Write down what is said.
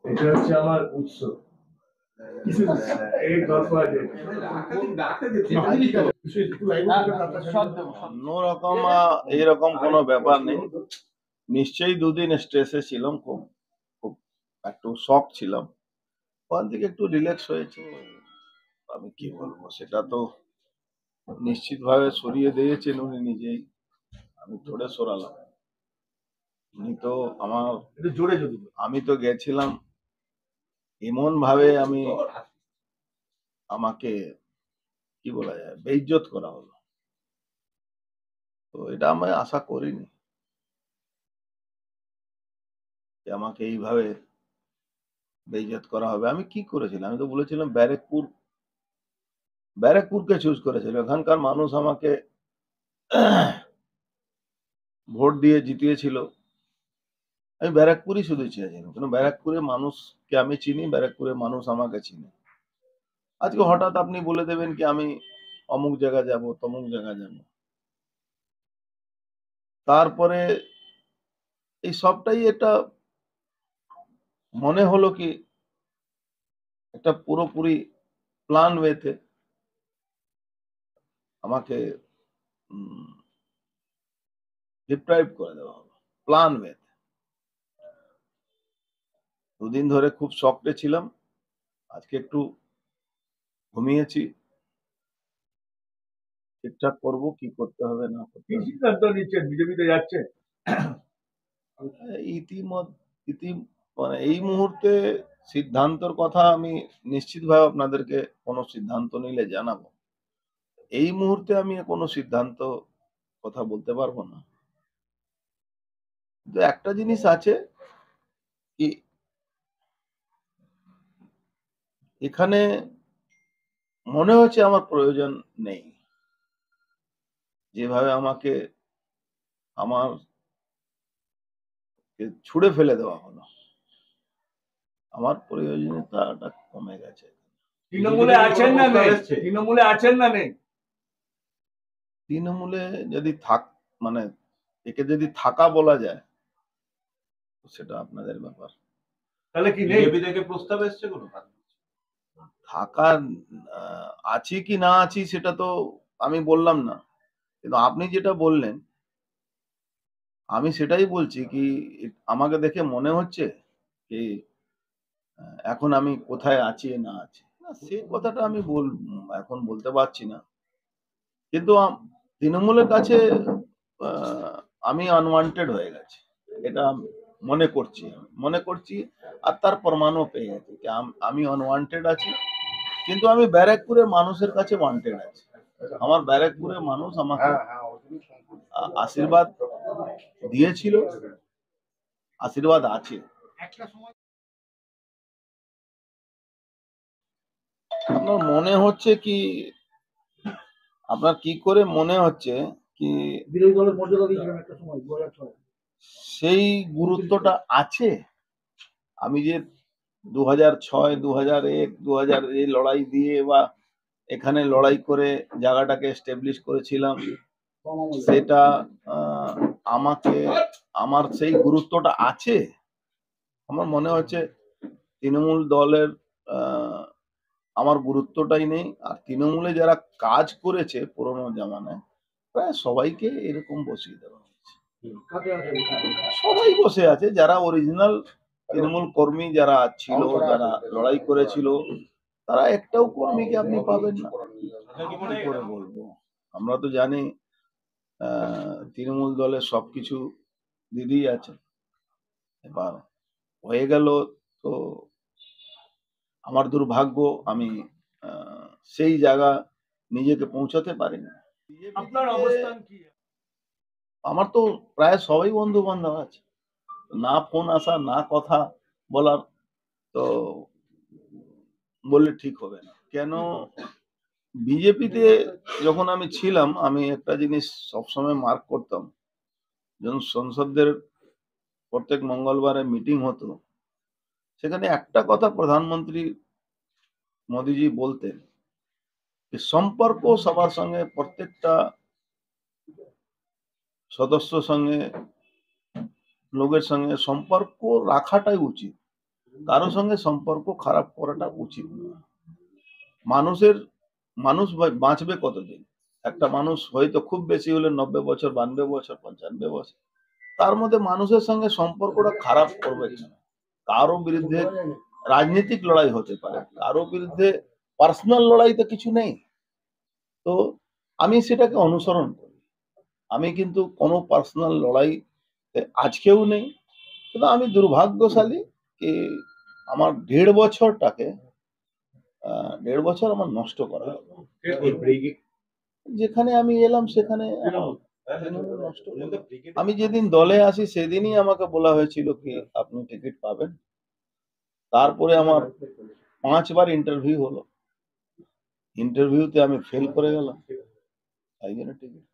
এটা হচ্ছে আমার উৎস। অন্যরকম এইরকম কোনো ব্যাপার নেই। নিশ্চয়ই দুদিন স্ট্রেসে ছিলাম, খুব খুব একটু শক ছিলাম। ওখান থেকে একটু রিল্যাক্স হয়েছে। আমি কি বলবো, সেটা তো নিশ্চিতভাবে সরিয়ে দিয়েছেন উনি নিজেই, আমি থোড়ে সরালাম। উনি তো আমার জোরে যদি আমি তো গেছিলাম এমন ভাবে, আমাকে কি বলা যায়, বেইজ্জত করা হলো। তো এটা আমি আশা করিনি যে আমাকে এইভাবে বেইজ্জত করা হবে। আমি কি করেছিলাম? আমি তো বলেছিলাম ব্যারাকপুরকে চুজ করেছিল। এখানকার মানুষ আমাকে ভোট দিয়ে জিতিয়েছিল। আমি ব্যারাকপুরই শুধু চেয়েছিলাম, কারণ ব্যারাকপুরের মানুষকে আমি চিনি, ব্যারাকপুরের মানুষ আমাকে চিনি। আজকে হঠাৎ আপনি বলে দেবেন কি আমি অমুক জায়গায় যাব, তমুক জায়গায় যাব, তারপরে এই সবটাই একটা মনে হলো কি একটা পুরোপুরি প্ল্যান ওয়েতে আমাকে ডিপ্রাইভ করে দেওয়া হলো, প্ল্যান ওয়েতে। দুদিন ধরে খুব শকটে ছিলাম, আজকে একটু ঘুমিয়েছি, ঠিকঠাক করবো কি করতে হবে না করতে হবে। সিদ্ধান্ত নিচ্ছেন? বিজেপিতে যাচ্ছে মানে এই মুহূর্তে সিদ্ধান্তর কথা আমি নিশ্চিতভাবে আপনাদেরকে কোনো সিদ্ধান্ত নিলে জানাবো। এই মুহূর্তে আমি কোনো সিদ্ধান্ত কথা বলতে পারবো না। কিন্তু একটা জিনিস আছে কি, এখানে মনে হচ্ছে আমার প্রয়োজন নেই। যেভাবে আমাকে আমার ছুড়ে ফেলে দেওয়া হলো, আমার প্রয়োজনীয়তাটা কমে গেছে। তৃণমূলে আছেন না নেই? তৃণমূলে আছেন না নেই? তৃণমূলে যদি মানে একে যদি থাকা বলা যায়, সেটা আপনাদের ব্যাপার। তাহলে কি বিজেপি থেকে প্রস্তাব এসছে কোনো? থাকা আছি কি না আছি সেটা তো আমি বললাম না, কিন্তু আপনি যেটা বললেন আমি সেটাই বলছি কি, আমাকে দেখে মনে হচ্ছে কি এখন আমি কোথায় আছি না আছি, না সেই কথাটা আমি এখন বলতে পারছি না। কিন্তু তৃণমূলের কাছে আমি আনওয়ান্টেড হয়ে গেছি, এটা মনে করছি আর তার প্রমাণও পেয়ে গেছি যে আমি আনওয়ান্টেড আছি। কিন্তু আমি ব্যারাকপুরের মানুষের কাছে ওয়ান্টেড আছি। আমার ব্যারাকপুরের মানুষ আমাকে আশীর্বাদ দিয়েছিল, আশীর্বাদ আছে। আপনার মনে হচ্ছে কি, আপনার কি করে মনে হচ্ছে কি বিরোধী দলের মর্যাদা দিয়েছিলেন একটা সময় 2006 সেই গুরুত্বটা আছে? আমি যে 2006, 2001, 2000 এই লড়াই দিয়ে বা এখানে লড়াই করে জায়গাটাকে এস্টাবলিশ করেছিলাম, সেটা আমার সেই গুরুত্বটা আছে? আমার মনে হচ্ছে তৃণমূল দলের আমার গুরুত্বটাই নেই। আর তৃণমূলে যারা কাজ করেছে পুরোনো জামানায় প্রায় সবাইকে এরকম বসিয়ে দেওয়া হয়েছে। সবাই বসে আছে, যারা অরিজিনাল তৃণমূল কর্মী যারা ছিল, যারা লড়াই করেছিল, তারা একটাও কর্মীকে আপনি পাবেন না। কি করে বলবো, আমরা তো জানি তৃণমূল দলের সবকিছু দিদি আছে। এবার হয়ে গেল তো আমার দুর্ভাগ্য, আমি সেই জায়গা নিজেকে পৌঁছাতে পারিনি। আপনার অবস্থান কি? আমার তো প্রায় সবাই বন্ধু বান্ধব আছে, না ফোন আসা না কথা বলার, তো বললে ঠিক হবে না। কেন বিজেপিতে যখন আমি ছিলাম, আমি একটা জিনিস সবসময় মার্ক করতাম, যখন সংসদের প্রত্যেক মঙ্গলবারে মিটিং হতো, সেখানে একটা কথা প্রধানমন্ত্রী মোদিজি বলতেন যে সম্পর্ক সবার সঙ্গে, প্রত্যেকটা সদস্যর সঙ্গে, লোকের সঙ্গে সম্পর্ক রাখাটাই উচিত, কারোর সঙ্গে সম্পর্ক খারাপ করাটা উচিত নয়। মানুষ বাঁচবে কতদিন? একটা মানুষ হয়তো খুব বেশি হলে 90 বছর, 92 বছর, 95 বছর, তার মধ্যে মানুষের সঙ্গে সম্পর্কটা খারাপ করবে কেন? কারো বিরুদ্ধে রাজনৈতিক লড়াই হতে পারে, কারো বিরুদ্ধে পার্সোনাল লড়াই তো কিছু নেই। তো আমি সেটাকে অনুসরণ করি। আমি কিন্তু কোনো পার্সোনাল লড়াই আজকেও নেই, কিন্তু আমি দুর্ভাগ্যশালী কি আমার 1.5 বছরটাকে 1.5 বছর আমার নষ্ট করা হলো। যেখানে আমি এলাম সেখানে তৃণমূল নষ্ট হলো। আমি যেদিন দলে আসি সেদিনই আমাকে বলা হয়েছিল কি আপনি টিকিট পাবেন। তারপরে আমার 5বার ইন্টারভিউ হলো, ইন্টারভিউতে আমি ফেল করে গেলাম, তাই জন্য টিকিট